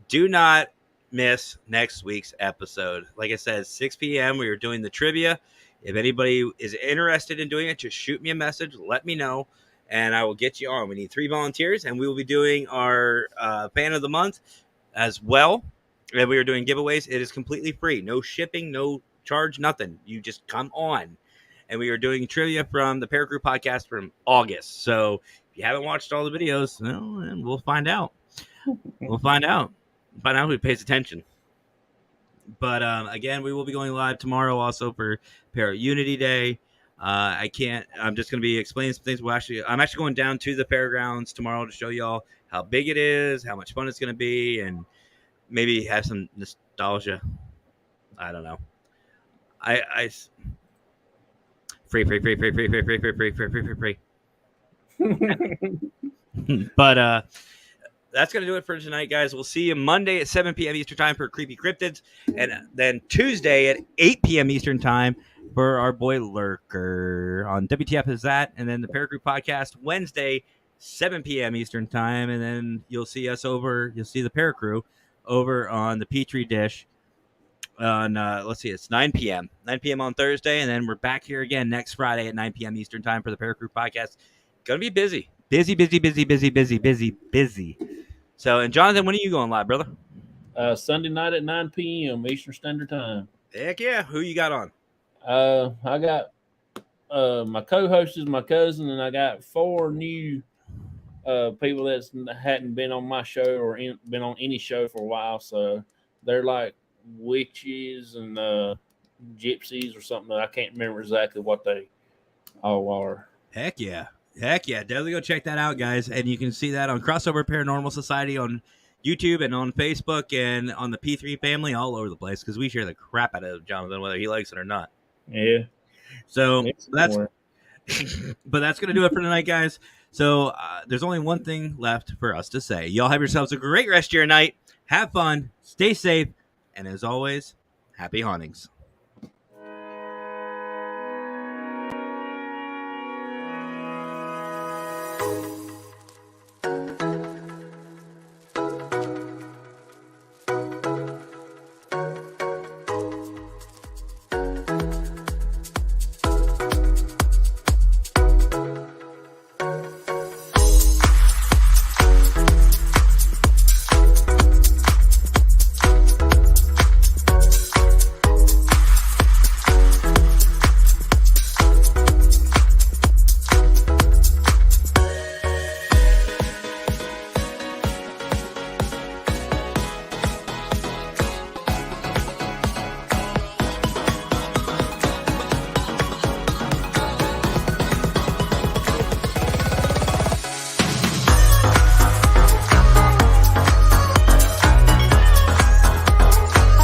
Do not miss next week's episode. Like I said, 6 p.m. we are doing the trivia. If anybody is interested in doing it, just shoot me a message. Let me know, and I will get you on. We need 3 volunteers, and we will be doing our fan of the month as well. And we are doing giveaways. It is completely free. No shipping, no charge nothing. You just come on. And we are doing trivia from the Paracrew podcast from August. So if you haven't watched all the videos, well, then we'll find out. We'll find out. Find out who pays attention. But again, we will be going live tomorrow also for Para Unity Day. I'm just going to be explaining some things. I'm actually going down to the fairgrounds tomorrow to show y'all how big it is, how much fun it's going to be, and maybe have some nostalgia. I don't know. Free. But that's going to do it for tonight, guys. We'll see you Monday at 7 p.m. Eastern Time for Creepy Cryptids, and then Tuesday at 8 p.m. Eastern Time for our boy Lurker on WTF Is That, and then the Paracrew podcast Wednesday, 7 p.m. Eastern Time, and then you'll see the Paracrew over on the Petri Dish on, it's 9 p.m. 9 p.m. on Thursday, and then we're back here again next Friday at 9 p.m. Eastern Time for the Paracrew podcast. Gonna be busy. Busy. So, and Jonathan, when are you going live, brother? Sunday night at 9 p.m. Eastern Standard Time. Heck yeah. Who you got on? I got my co-host is my cousin, and I got 4 new people that hadn't been on my show or been on any show for a while. So they're like witches and gypsies or something. I can't remember exactly what they all are. Heck yeah. Definitely go check that out, guys. And you can see that on Crossover Paranormal Society on YouTube and on Facebook and on the P3 family all over the place because we share the crap out of Jonathan, whether he likes it or not. Yeah. So that's going to do it for tonight, guys. So there's only one thing left for us to say. Y'all have yourselves a great rest of your night. Have fun. Stay safe. And as always, happy hauntings.